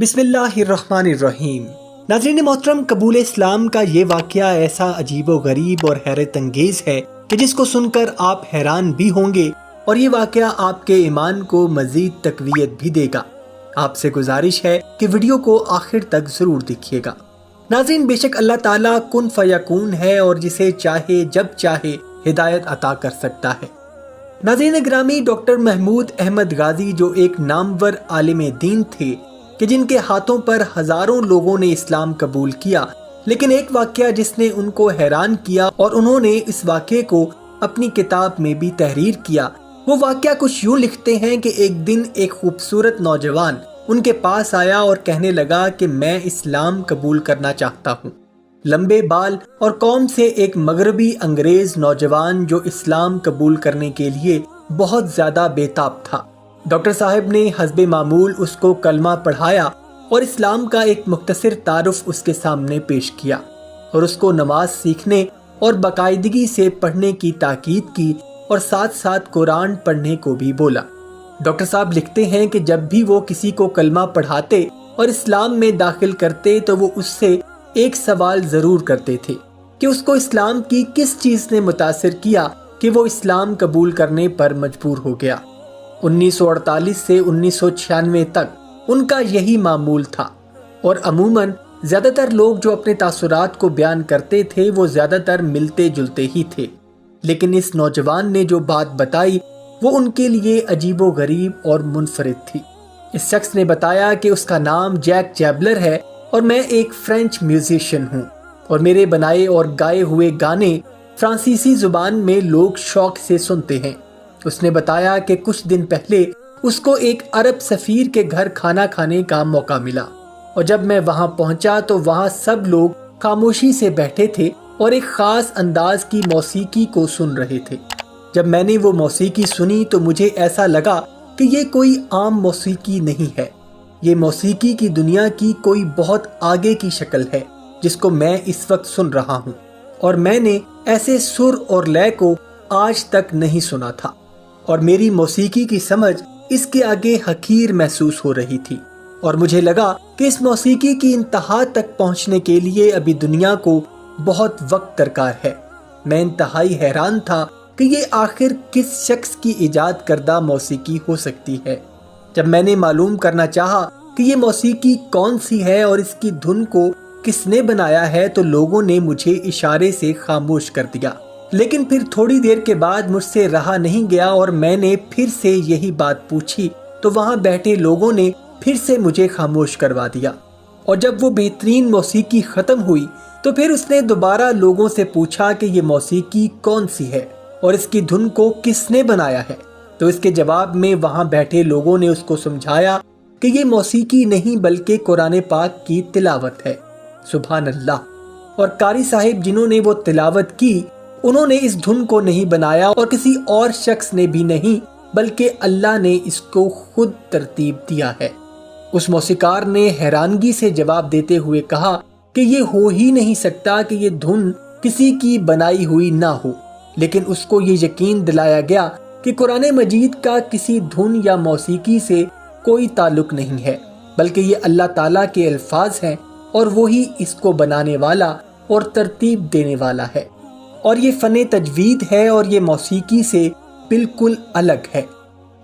بسم اللہ الرحمن الرحیم۔ ناظرین محترم، قبول اسلام کا یہ واقعہ ایسا عجیب و غریب اور حیرت انگیز ہے کہ جس کو سن کر آپ حیران بھی ہوں گے، اور یہ واقعہ آپ کے ایمان کو مزید تقویت بھی دے گا۔ آپ سے گزارش ہے کہ ویڈیو کو آخر تک ضرور دیکھیے گا۔ ناظرین، بے شک اللہ تعالیٰ کن فیکون ہے اور جسے چاہے جب چاہے ہدایت عطا کر سکتا ہے۔ ناظرین گرامی، ڈاکٹر محمود احمد غازی جو ایک نامور عالم دین تھے کہ جن کے ہاتھوں پر ہزاروں لوگوں نے اسلام قبول کیا، لیکن ایک واقعہ جس نے ان کو حیران کیا اور انہوں نے اس واقعے کو اپنی کتاب میں بھی تحریر کیا۔ وہ واقعہ کچھ یوں لکھتے ہیں کہ ایک دن ایک خوبصورت نوجوان ان کے پاس آیا اور کہنے لگا کہ میں اسلام قبول کرنا چاہتا ہوں۔ لمبے بال اور قوم سے ایک مغربی انگریز نوجوان جو اسلام قبول کرنے کے لیے بہت زیادہ بے تاب تھا۔ ڈاکٹر صاحب نے حسب معمول اس کو کلمہ پڑھایا اور اسلام کا ایک مختصر تعارف اس کے سامنے پیش کیا اور اس کو نماز سیکھنے اور باقاعدگی سے پڑھنے کی تاکید کی اور ساتھ ساتھ قرآن پڑھنے کو بھی بولا۔ ڈاکٹر صاحب لکھتے ہیں کہ جب بھی وہ کسی کو کلمہ پڑھاتے اور اسلام میں داخل کرتے تو وہ اس سے ایک سوال ضرور کرتے تھے کہ اس کو اسلام کی کس چیز نے متاثر کیا کہ وہ اسلام قبول کرنے پر مجبور ہو گیا۔ 1948 سے 1996 تک ان کا یہی معمول تھا، اور عموماً زیادہ تر لوگ جو اپنے تاثرات کو بیان کرتے تھے وہ زیادہ تر ملتے جلتے ہی تھے، لیکن اس نوجوان نے جو بات بتائی وہ ان کے لیے عجیب و غریب اور منفرد تھی۔ اس شخص نے بتایا کہ اس کا نام جیک جیبلر ہے اور میں ایک فرینچ میوزیشین ہوں، اور میرے بنائے اور گائے ہوئے گانے فرانسیسی زبان میں لوگ شوق سے سنتے ہیں۔ اس نے بتایا کہ کچھ دن پہلے اس کو ایک عرب سفیر کے گھر کھانا کھانے کا موقع ملا، اور جب میں وہاں پہنچا تو وہاں سب لوگ خاموشی سے بیٹھے تھے اور ایک خاص انداز کی موسیقی کو سن رہے تھے۔ جب میں نے وہ موسیقی سنی تو مجھے ایسا لگا کہ یہ کوئی عام موسیقی نہیں ہے، یہ موسیقی کی دنیا کی کوئی بہت آگے کی شکل ہے جس کو میں اس وقت سن رہا ہوں، اور میں نے ایسے سر اور لے کو آج تک نہیں سنا تھا، اور میری موسیقی کی سمجھ اس کے آگے حقیر محسوس ہو رہی تھی، اور مجھے لگا کہ اس موسیقی کی انتہا تک پہنچنے کے لیے ابھی دنیا کو بہت وقت درکار ہے۔ میں انتہائی حیران تھا کہ یہ آخر کس شخص کی ایجاد کردہ موسیقی ہو سکتی ہے۔ جب میں نے معلوم کرنا چاہا کہ یہ موسیقی کون سی ہے اور اس کی دھن کو کس نے بنایا ہے تو لوگوں نے مجھے اشارے سے خاموش کر دیا، لیکن پھر تھوڑی دیر کے بعد مجھ سے رہا نہیں گیا اور میں نے پھر سے یہی بات پوچھی تو وہاں بیٹھے لوگوں نے پھر سے مجھے خاموش کروا دیا، اور جب وہ بہترین موسیقی ختم ہوئی تو پھر اس نے دوبارہ لوگوں سے پوچھا کہ یہ موسیقی کون سی ہے اور اس کی دھن کو کس نے بنایا ہے، تو اس کے جواب میں وہاں بیٹھے لوگوں نے اس کو سمجھایا کہ یہ موسیقی نہیں بلکہ قرآن پاک کی تلاوت ہے۔ سبحان اللہ۔ اور قاری صاحب جنہوں نے وہ تلاوت کی انہوں نے اس دھن کو نہیں بنایا اور کسی اور شخص نے بھی نہیں، بلکہ اللہ نے اس کو خود ترتیب دیا ہے۔ اس موسیقار نے حیرانگی سے جواب دیتے ہوئے کہا کہ یہ ہو ہی نہیں سکتا کہ یہ دھن کسی کی بنائی ہوئی نہ ہو، لیکن اس کو یہ یقین دلایا گیا کہ قرآن مجید کا کسی دھن یا موسیقی سے کوئی تعلق نہیں ہے، بلکہ یہ اللہ تعالیٰ کے الفاظ ہیں اور وہی اس کو بنانے والا اور ترتیب دینے والا ہے، اور یہ فن تجوید ہے اور یہ موسیقی سے بالکل الگ ہے۔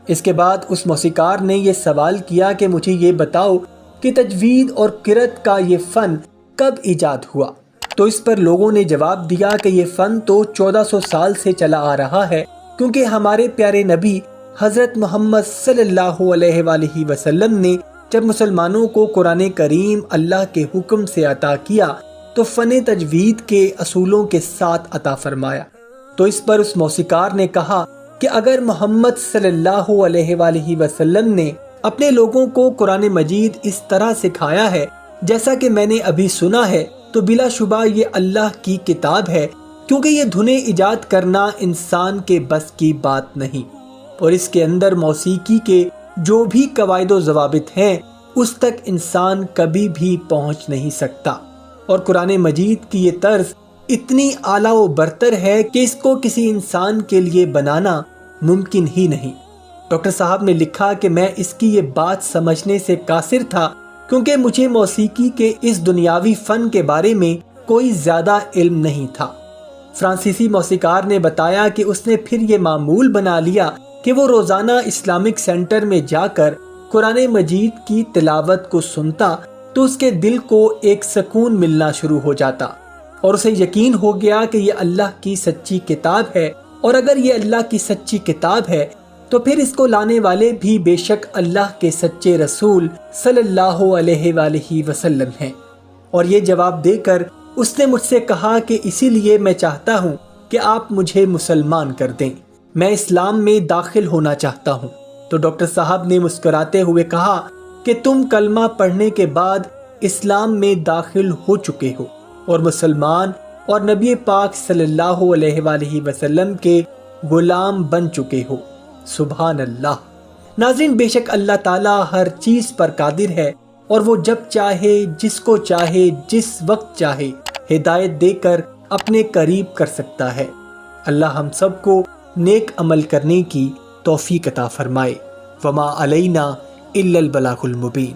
اس کے بعد اس موسیقار نے یہ سوال کیا کہ مجھے یہ بتاؤ کہ تجوید اور قرأت کا یہ فن کب ایجاد ہوا؟ تو اس پر لوگوں نے جواب دیا کہ یہ فن تو 1400 سال سے چلا آ رہا ہے، کیونکہ ہمارے پیارے نبی حضرت محمد صلی اللہ علیہ وآلہ وسلم نے جب مسلمانوں کو قرآن کریم اللہ کے حکم سے عطا کیا تو فن تجوید کے اصولوں کے ساتھ عطا فرمایا۔ تو اس پر اس موسیقار نے کہا کہ اگر محمد صلی اللہ علیہ وآلہ وسلم نے اپنے لوگوں کو قرآن مجید اس طرح سکھایا ہے جیسا کہ میں نے ابھی سنا ہے تو بلا شبہ یہ اللہ کی کتاب ہے، کیونکہ یہ دھنیں ایجاد کرنا انسان کے بس کی بات نہیں، اور اس کے اندر موسیقی کے جو بھی قواعد و ضوابط ہیں اس تک انسان کبھی بھی پہنچ نہیں سکتا، اور قرآن مجید کی یہ طرز اتنی اعلیٰ و برتر ہے کہ اس کو کسی انسان کے لیے بنانا ممکن ہی نہیں۔ ڈاکٹر صاحب نے لکھا کہ میں اس کی یہ بات سمجھنے سے قاصر تھا کیونکہ مجھے موسیقی کے اس دنیاوی فن کے بارے میں کوئی زیادہ علم نہیں تھا۔ فرانسیسی موسیقار نے بتایا کہ اس نے پھر یہ معمول بنا لیا کہ وہ روزانہ اسلامک سینٹر میں جا کر قرآن مجید کی تلاوت کو سنتا تو اس کے دل کو ایک سکون ملنا شروع ہو جاتا اور اسے یقین ہو گیا کہ یہ اللہ کی سچی کتاب ہے، اور اگر یہ اللہ کی سچی کتاب ہے تو پھر اس کو لانے والے بھی بے شک اللہ کے سچے رسول صلی اللہ علیہ وآلہ وسلم ہیں۔ اور یہ جواب دے کر اس نے مجھ سے کہا کہ اسی لیے میں چاہتا ہوں کہ آپ مجھے مسلمان کر دیں، میں اسلام میں داخل ہونا چاہتا ہوں۔ تو ڈاکٹر صاحب نے مسکراتے ہوئے کہا کہ تم کلمہ پڑھنے کے بعد اسلام میں داخل ہو چکے ہو اور مسلمان اور نبی پاک صلی اللہ علیہ وآلہ وسلم کے غلام بن چکے ہو۔ سبحان اللہ۔ ناظرین، بے شک اللہ تعالیٰ ہر چیز پر قادر ہے اور وہ جب چاہے، جس کو چاہے، جس وقت چاہے ہدایت دے کر اپنے قریب کر سکتا ہے۔ اللہ ہم سب کو نیک عمل کرنے کی توفیق عطا فرمائے۔ وما علینا الا البلاغ المبین۔